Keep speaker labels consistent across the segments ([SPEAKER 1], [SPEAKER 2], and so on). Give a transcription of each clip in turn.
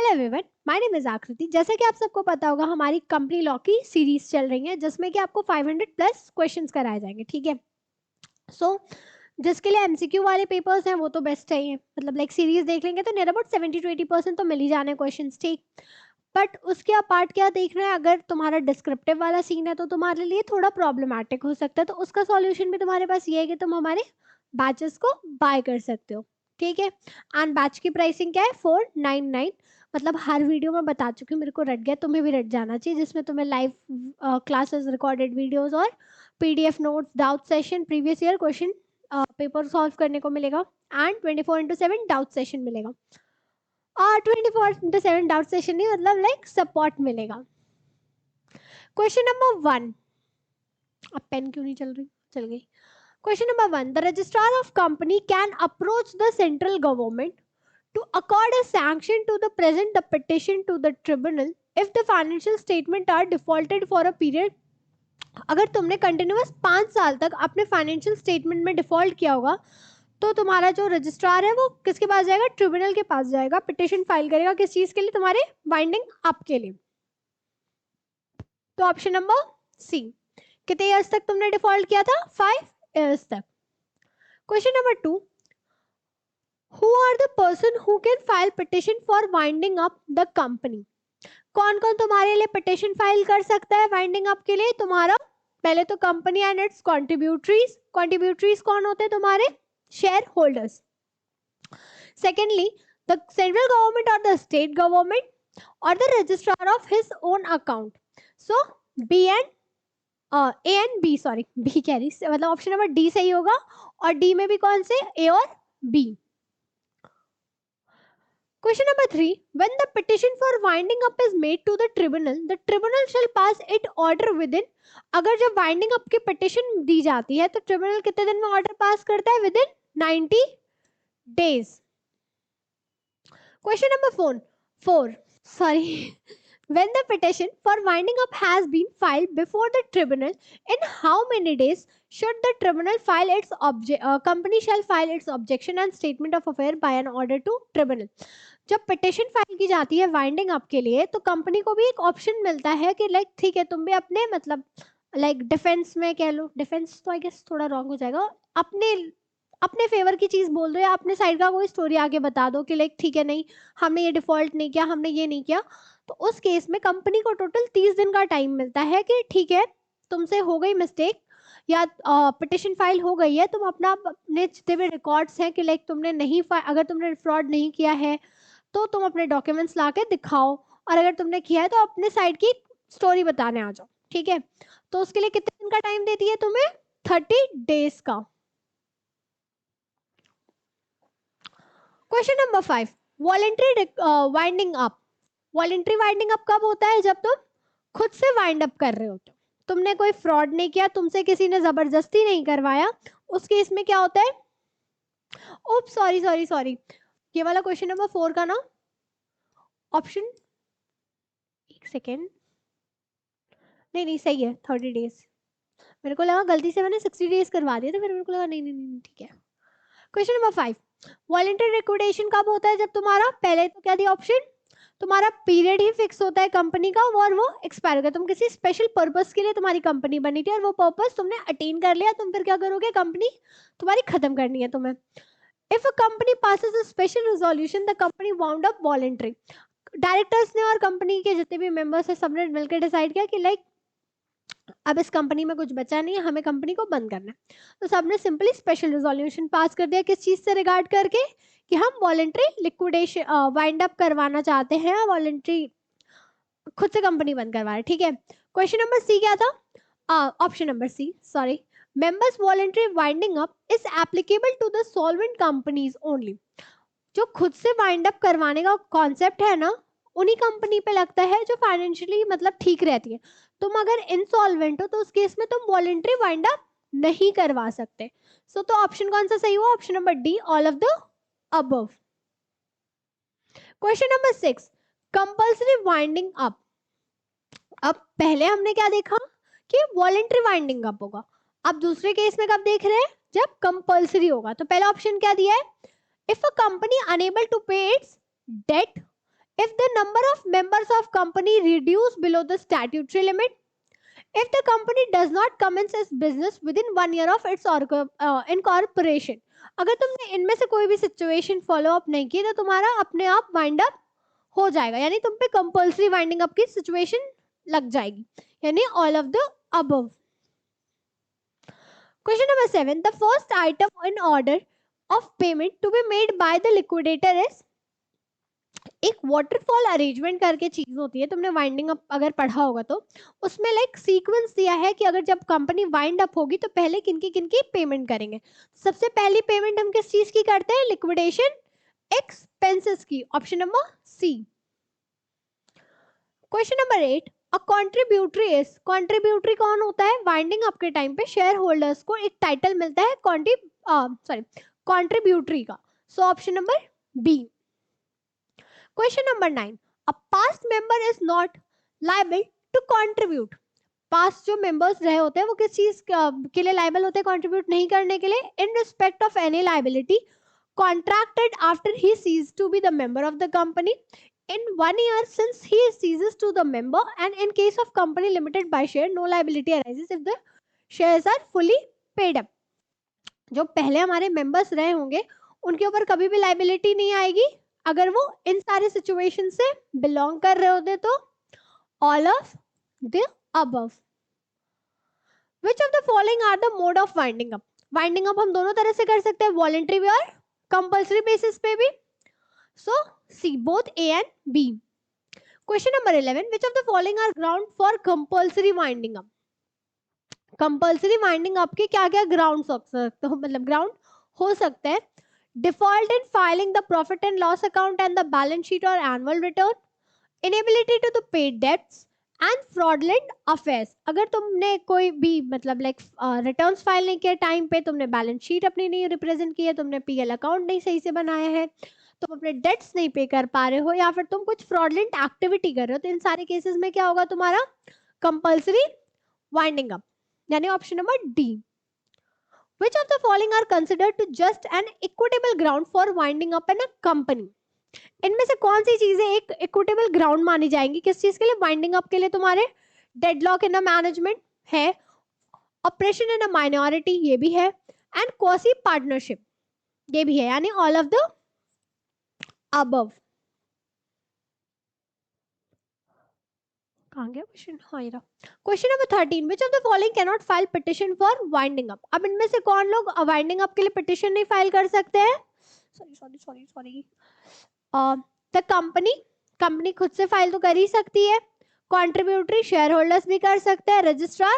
[SPEAKER 1] Hello everyone, my name is आकृति। जैसा कि आप सबको पता होगा, हमारी कंपनी लॉ की सीरीज चल रही है जिसमें कि आपको 500 प्लस क्वेश्चंस कराए जाएंगे। ठीक है। सो जिसके लिए एमसीक्यू वाले पेपर्स हैं वो तो बेस्ट है ही है। मतलब लाइक सीरीज देख लेंगे तो नियर अबाउट 70 to 80% तो मिल ही जाने क्वेश्चंस। ठीक। बट उसके अपार्ट क्या देख रहे हैं, अगर तुम्हारा डिस्क्रिप्टिव वाला सीन है तो तुम्हारे लिए थोड़ा प्रॉब्लमैटिक हो सकता है। तो उसका सॉल्यूशन भी तुम्हारे पास ये है कि तुम हमारे बैचेस को बाय कर सकते हो। ठीक है। एंड बैच की प्राइसिंग क्या है, 499। मतलब हर वीडियो में बता चुकी हूँ, मेरे को रट गया, तुम्हें भी रट जाना चाहिए, जिसमें तुम्हें लाइव क्लासेस, रिकॉर्डेड वीडियोस और PDF notes, doubt session, previous year question paper solve करने को मिलेगा। एंड 24/7 डाउट सेशन मिलेगा। और 24/7 डाउट सेशन नहीं, मतलब लाइक सपोर्ट मिलेगा। Question number 1। अब पेन क्यों नहीं चल रही, चल गई। Question number 1, the registrar of company can approach the central government to accord a sanction to the present the petition to the tribunal if the financial statement are defaulted for a period। अगर तुमने continuous 5 साल तक अपने financial statement में default किया होगा तो तुम्हारा जो रजिस्ट्रार है वो किसके पास जाएगा, ट्रिब्यूनल के पास जाएगा, पिटिशन फाइल करेगा। किस चीज के लिए, तुम्हारे वाइंडिंग अप के लिए। तो ऑप्शन नंबर सी। कितने इयर्स तक तुमने डिफॉल्ट किया था, 5 इयर्स तक। Question number 2, who are the person who can file petition for winding up the company। कौन कौन तुम्हारे लिए पिटिशन फाइल कर सकता है वाइंडिंग अप के लिए? तुम्हारा पहले तो company and its contributories. Contributories कौन होते हैं? तुम्हारे shareholders. Secondly, the central government और द स्टेट गवर्नमेंट और the registrar of his own account. So B and A and B, sorry B कह रही, मतलब ऑप्शन नंबर डी सही होगा। और डी में भी कौन से, ए और B. Question number 3. When the petition for winding up is made to the tribunal shall pass it order within। अगर जब winding up की petition दी जाती है तो tribunal कितने दिन में order pass करता है? Within 90 days। Question number 4. Sorry. When the petition for winding up has been filed before the tribunal, in how many days should the tribunal file its company shall file its objection and statement of affair by an order to tribunal। जब petition file की जाती है winding up के लिए तो company को भी एक ऑप्शन मिलता है कि लाइक ठीक है, तुम भी अपने मतलब लाइक डिफेंस में कह लो, डिफेंस तो आई गेस थोड़ा रॉन्ग हो जाएगा, अपने अपने फेवर की चीज बोल दो या अपने साइड का कोई स्टोरी आगे बता दो कि लाइक ठीक है, नहीं हमने ये डिफॉल्ट नहीं किया, हमने ये नहीं किया। तो उस केस में कंपनी को टोटल 30 दिन का टाइम मिलता है कि ठीक है, तुमसे हो गई मिस्टेक या पिटिशन फाइल हो गई है, तुम अपने जितने भी रिकॉर्ड्स हैं कि लाइक तुमने नहीं, अगर तुमने फ्रॉड नहीं किया है तो तुम अपने डॉक्यूमेंट्स लाके दिखाओ, और अगर तुमने किया है तो अपने साइड की स्टोरी बताने आ जाओ। ठीक है। तो उसके लिए कितने दिन का टाइम देती है तुम्हें? 30 डेज का। Question number 5, voluntary winding up. Voluntary winding up कब होता है? जब तुम खुद से वाइंड अप कर रहे होते हो, तुमने कोई फ्रॉड नहीं किया, तुमसे किसी ने जबरदस्ती नहीं करवाया। उस केस में क्या होता है? ओप सॉरी सॉरी सॉरी, ये वाला क्वेश्चन नंबर 4 का ना ऑप्शन, एक सेकेंड, नहीं नहीं सही है 30 डेज। मेरे को लगा गलती से मैंने 60 डेज करवा दिया, तो फिर मेरे को लगा नहीं नहीं नहीं ठीक है। क्वेश्चन नंबर 5, वॉलेंटरी लिक्विडेशन कब होता है? जब तुम्हारा पहले तो क्या दिया ऑप्शन, तुम्हारा पीरियड ही फिक्स होता है कंपनी का और वो एक्सपायर हो गया, तुम किसी स्पेशल पर्पस के लिए तुम्हारी कंपनी बनी थी और वो पर्पस तुमने अटेन कर लिया, तुम फिर क्या करोगे, कंपनी तुम्हारी खत्म करनी है तुम्हें। If a company passes a special resolution the company wound up voluntary. Directors ने और कंपनी के जितने भी मेंबर्स हैं सबने मिलकर डिसाइड किया कि लाइक अब इस कंपनी में कुछ बचा नहीं है, हमें कंपनी को बंद करना है। तो सबने सिंपली स्पेशल रेजोल्यूशन पास कर दिया, किस चीज से रिगार्ड करके, कि हम वॉलेंट्री लिक्विडेशन वाइंड अप करवाना चाहते हैं, वॉलेंट्री खुद से कंपनी बंद करवा रहे। ठीक है। क्वेश्चन नंबर सी क्या था? Option number C, sorry, members voluntary winding up is applicable to the solvent companies only. जो खुद से वाइंड अप करवाने का कॉन्सेप्ट है ना, उन्हीं कंपनी पे लगता है जो फाइनेंशियली मतलब ठीक रहती है। तुम अगर इंसॉल्वेंट हो तो उस केस में तुम वॉलेंट्री वाइंड अप नहीं करवा सकते। सो तो ऑप्शन कौन सा सही हुआ? Option number D, all of the above. Question number 6, compulsory winding up. अब पहले हमने क्या देखा कि वॉलेंट्री वाइंडिंग अप होगा, अब दूसरे केस में कब देख रहे हैं? जब कंपल्सरी होगा। तो पहला ऑप्शन क्या दिया है? If a company unable to pay its debt if the number of members of company reduce below the statutory limit, if the company does not commence its business within 1 year of its incorporation. अगर तुमने इनमें से कोई भी situation follow up नहीं की तो तुम्हारा अपने आप वाइंड अप हो जाएगा, यानी तुम पे कंपल्सरी वाइंडिंग अप की सिचुएशन लग जाएगी, यानी all of the above. Question number 7. The first item in order of payment to be made by the liquidator is, एक वाटरफॉल अरेंजमेंट करके चीज होती है, तुमने वाइंडिंग अप अगर पढ़ा होगा तो उसमें लाइक सीक्वेंस दिया है कि अगर जब कंपनी वाइंड अप होगी तो पहले किनकी पेमेंट करेंगे. सबसे पहली पेमेंट हम किस चीज की करते हैं? लिक्विडेशन एक्सपेंसेस की. Option number C. Question number 8. A contributory is, contributory कौन होता है? वाइंडिंग अप के टाइम पे शेयर होल्डर्स को एक टाइटल मिलता है कॉन्ट्रीब्यूटरी का. So option number B. Question number 9. A past member is not liable to contribute. Past जो मेंबर्स रहे होते हैं वो किस चीज के लिए लायबल होते हैं कंट्रीब्यूट नहीं करने के लिए? In respect of any liability contracted after he ceased to be the member of the company in 1 year since he ceases to the member, and in case of company limited by share no liability arises if the shares are fully paid up. जो पहले हमारे members रहे होंगे उनके ऊपर कभी भी liability नहीं आएगी अगर वो इन सारे सिचुएशन से बिलोंग कर रहे होते तो. All of the above. Which of the following are the mode of winding up? Winding up हम दोनों तरह से कर सकते हैं, वॉलंटरी भी और कंपल्सरी बेसिस पे भी. So C both A and B. Question number 11. Which of the following are ground for compulsory winding up? Compulsory winding up के क्या क्या ग्राउंड हो सकते हो, मतलब ग्राउंड हो सकते हैं? Default in filing the profit and loss account and the balance sheet और annual return, inability to the pay debts and fraudulent affairs. अगर तुमने कोई भी मतलब लाइक रिटर्न्स फाइल नहीं किया टाइम पे, तुमने बैलेंस शीट अपनी नहीं रिप्रेजेंट की है, तुमने पीएल अकाउंट नहीं सही से बनाया है, तुम अपने डेट्स नहीं पे कर पा रहे हो, या फिर तुम कुछ फ्रॉडलेंट एक्टिविटी कर रहे हो, तो इन सारे केसेस में क्या होगा तुम्हारा? कंपल्सरी वाइंडिंग अप, यानी option number D. Which of the following are considered to just an equitable ground for winding up in a company? इनमें से कौन सी चीजें एक इक्विटेबल ग्राउंड मानी जाएंगी किस चीज के लिए? वाइंडिंग अप के लिए तुम्हारे डेडलॉक इन अ मैनेजमेंट है, ऑपरेशन इन अ माइनॉरिटी ये भी है, एंड क्वासी पार्टनरशिप ये भी है, यानी ऑल ऑफ द अबव. कहां गया क्वेश्चन? हाँ ये रहा. Question number 13. Which of the following can not file petition for winding up? अब इनमें से कौन लोग वाइंडिंग अप के लिए पिटिशन नहीं फाइल कर सकते हैं? सॉरी द कंपनी खुद से फाइल तो कर ही सकती है, कॉन्ट्रीब्यूटरी शेयर होल्डर्स भी कर सकते हैं, रजिस्ट्रार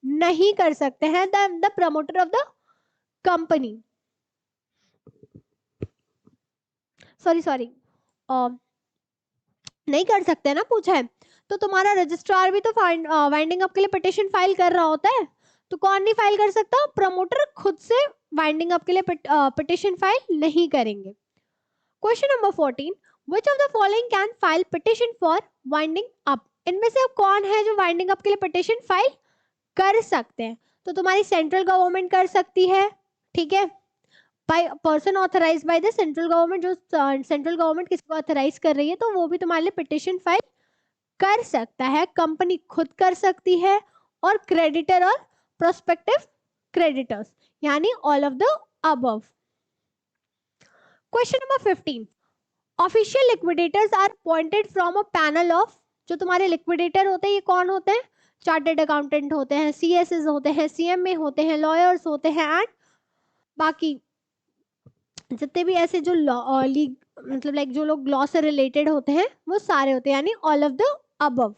[SPEAKER 1] नहीं कर सकते हैं, the promoter of the company. Sorry नहीं कर सकते ना पूछा है, तो तुम्हारा रजिस्ट्रार भी तो वाइंडिंग अप के लिए पिटिशन फाइल कर रहा होता है, तो कौन नहीं फाइल कर सकता? प्रमोटर खुद से वाइंडिंग अप के लिए पिटिशन फाइल नहीं करेंगे. Question number 14. Which of the following can file petition for winding up? इनमें से अब कौन है जो वाइंडिंग अप के लिए पिटिशन फाइल कर सकते हैं? तो तुम्हारी सेंट्रल गवर्नमेंट कर सकती है, ठीक है, by person authorised by the central government. जो सेंट्रल गवर्नमेंट किसी को ऑथराइज कर रही है तो वो भी तुम्हारे लिए पिटिशन फाइल कर सकता है, कंपनी खुद कर सकती है, और क्रेडिटर और प्रोस्पेक्टिव क्रेडिटर्स, यानी all of the above. Question number 15. Official liquidators are appointed from a panel of. जो तुम्हारे लिक्विडेटर होते हैं ये कौन होते हैं? चार्टर्ड अकाउंटेंट होते हैं, सीएसएस होते हैं, सीएमए होते हैं, लॉयर्स होते हैं, एंड बाकी जितने भी ऐसे जो मतलब लाइक जो लोग लॉ से रिलेटेड होते हैं वो सारे होते हैं, यानी all of the above.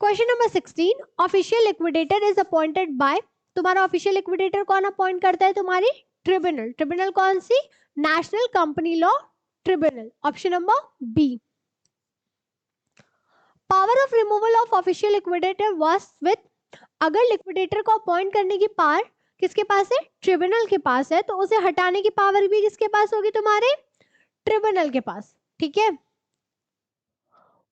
[SPEAKER 1] Question number 16. Official liquidator is appointed by. तुम्हारा ऑफिशियल लिक्विडेटर कौन अपॉइंट करता है? तुम्हारी ट्रिब्यूनल. ट्रिब्यूनल कौन सी? National company law tribunal. Option number B. Power of removal of official liquidator was with. अगर liquidator को appoint करने की पावर किसके पास है? ट्रिब्यूनल के पास है, तो उसे हटाने की पावर भी किसके पास होगी? तुम्हारे ट्रिब्यूनल के पास, ठीक है.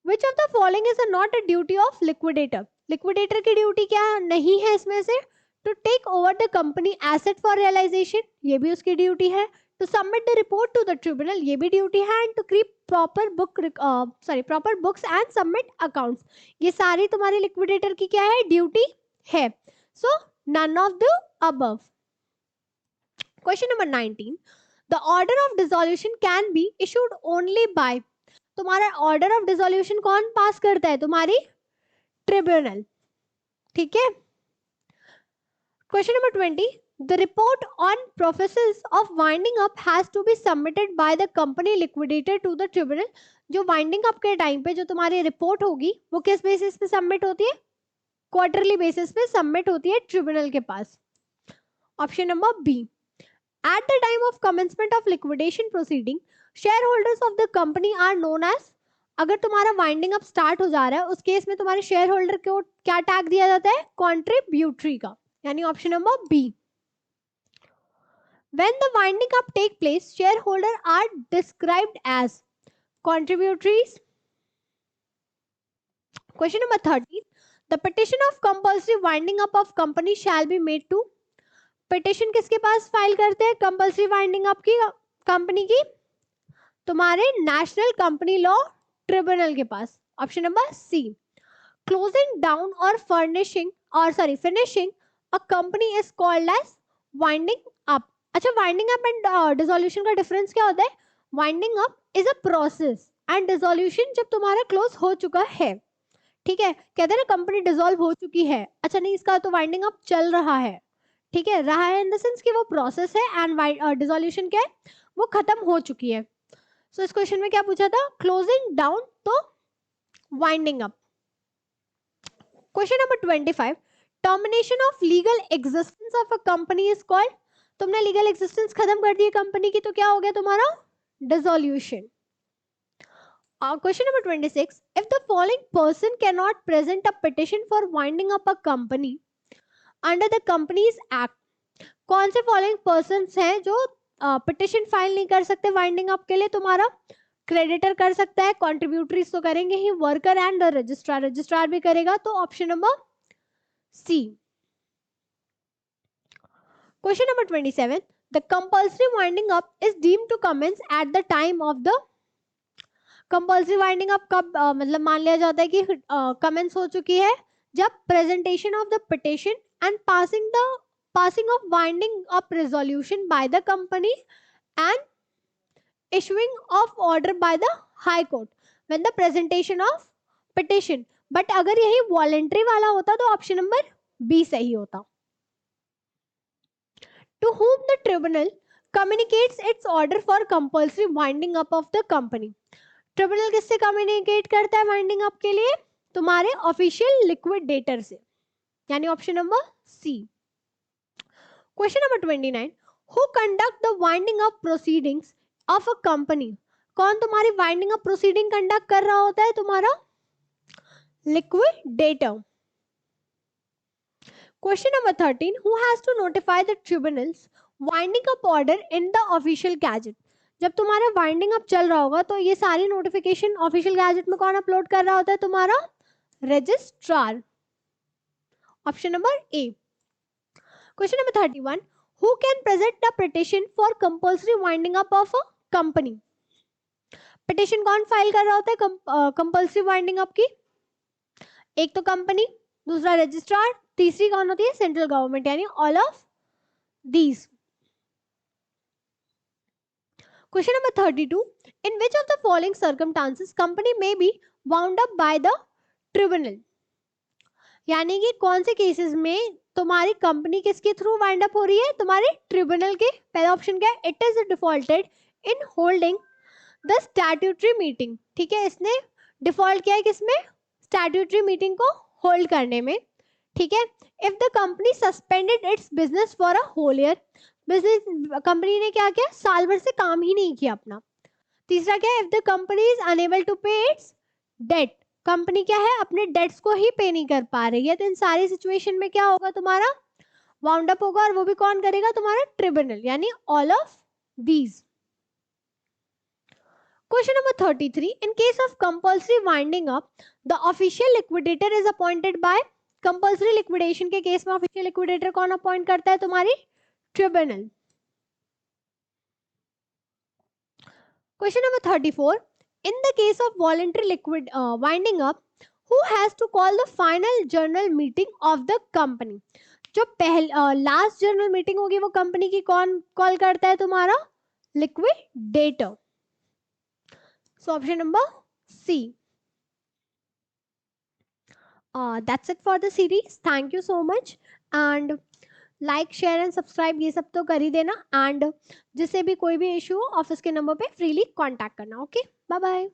[SPEAKER 1] Which of the following is not a duty of liquidator? Liquidator की ड्यूटी क्या नहीं है इसमें से? To take over the company asset for realization, ये भी उसकी ड्यूटी है. To submit the report to the tribunal, ये भी ड्यूटी है, and to keep proper books and submit accounts, ये सारी तुम्हारी लिक्विडेटर की क्या है, ड्यूटी है. So none of the above. Question number 19, the order of dissolution can be issued only by, तुम्हारा ऑर्डर ऑफ डिसोल्यूशन कौन पास करता है, तुम्हारी ट्रिब्यूनल. ठीक है. Question number 20, the report on processes of winding up has to be submitted by the company liquidator to the tribunal. जो winding up के time पे जो तुम्हारी रिपोर्ट होगी वो किस बेसिस पे सबमिट होती है, क्वार्टरली बेसिस पे सबमिट होती है ट्रिब्यूनल के पास. Option number B. At the time of commencement of liquidation proceeding, share holders of the company are known as, अगर तुम्हारा वाइंडिंग अप स्टार्ट हो जा रहा है उस केस में तुम्हारे शेयर होल्डर को क्या टैग दिया जाता है, कॉन्ट्रीब्यूटरी का, यानी option number B. When the winding up take place, shareholders are described as contributors. Question number 13. The petition of compulsory winding up of company shall be made to. Petition किसके पास file करते हैं compulsory winding up की company की, तुम्हारे national company law tribunal के पास. Option number C. Closing down or finishing a company is called as winding up. अच्छा, winding up and dissolution का डिफरेंस क्या होता है, winding up is a process and dissolution जब तुम्हारा क्लोज हो चुका है. ठीक है, कहते हैं ना कंपनी डिसॉल्व हो चुकी है, अच्छा नहीं, इसका तो वाइंडिंग अप चल रहा है. ठीक है, रहा है इन द सेंस कि वो प्रोसेस है, एंड डिसोल्यूशन क्या है, वो खत्म हो चुकी है. सो इस क्वेश्चन में क्या पूछा था, क्लोजिंग डाउन तो winding up. Question number 25, termination of legal existence of a company is called, तुमने लीगल एग्जिस्टेंस खत्म कर दी है कंपनी की तो क्या हो गया तुम्हारा, dissolution. Question number 26, if the following person can not present a petition for winding up a company under the companies act, कौन से फॉलोइंग पर्सन्स हैं जो पिटिशन फाइल नहीं कर सकते वाइंडिंग अप के लिए, तुम्हारा क्रेडिटर कर सकता है, कॉन्ट्रीब्यूटरीज तो करेंगे ही, वर्कर एंड रजिस्ट्रार भी करेगा, तो option number C. Question number 27. The compulsory winding up is deemed to commence at the time of the, compulsory winding up कब मतलब मान लिया जाता है कि commence हो चुकी है जब presentation of the petition and passing of winding up resolution by the company and issuing of order by the high court when the presentation of petition. but अगर यही voluntary वाला होता तो ऑप्शन नंबर बी सही होता. To whom the tribunal communicates its order for compulsory winding up of the company. Tribunal किससे communicate करता है वाइंडिंग अप के लिए, तुम्हारे ऑफिशियल लिक्विडेटर से, यानी option number C. Question number 29, who conduct the winding up proceedings of a company, कौन तुम्हारी वाइंडिंग अप प्रोसीडिंग कंडक्ट कर रहा होता है, तुम्हारा liquidator. Question number 13, who has to notify the tribunals winding up order in the official gazette. जब तुम्हारा winding up चल रहा होगा तो ये सारी नोटिफिकेशन ऑफिशियल गैजेट में कौन अपलोड कर रहा होता है, तुम्हारा registrar. Option number A. Question number 31, who can present a petition for compulsory winding up of a company. Petition कौन फाइल कर रहा होता है कंपल्सरी वाइंडिंग अप की, एक तो कंपनी, दूसरा रजिस्ट्रार, तीसरी कौन होती है, सेंट्रल गवर्नमेंट, यानी all of these. Question number 32, in which of the following circumstances company में be wound up by the tribunal, यानी कि कौन से केसेस में तुम्हारी कंपनी किसके थ्रू वाइंड अप हो रही है, तुम्हारे ट्रिब्यूनल के. पहला ऑप्शन क्या है, it is defaulted in holding the statutory meeting. ठीक है, इसने डिफॉल्ट किया है किसमें, स्टैट्यूटरी मीटिंग को होल्ड करने में. ठीक है, if the company suspended its business for a whole year, business company ने क्या किया, साल भर से काम ही नहीं किया अपना. तीसरा क्या है, if the company is unable to pay its debt, company क्या है अपने डेट्स को ही पे नहीं कर पा रही है, तो इन सारी सिचुएशन में क्या होगा, तुम्हारा वाउंड अप होगा, और वो भी कौन करेगा, तुम्हारा ट्रिब्यूनल, यानी all of these. Question number 33, in case of compulsory winding up, the official liquidator is appointed by, compulsory liquidation के केस में official liquidator कौन अपॉइंट करता है, तुम्हारी tribunal. Question number 34, in the case of voluntary liquid winding up, who has to call the final general meeting of the company? जो last general meeting होगी वो company की कौन कॉल करता है? तुम्हारा liquidator. So option number C. That's it for the series. Thank you so much. And like share and subscribe ये सब तो कर ही देना. एंड जिससे भी कोई भी इशू हो ऑफिस के नंबर पे फ्रीली कांटेक्ट करना. Okay, bye bye.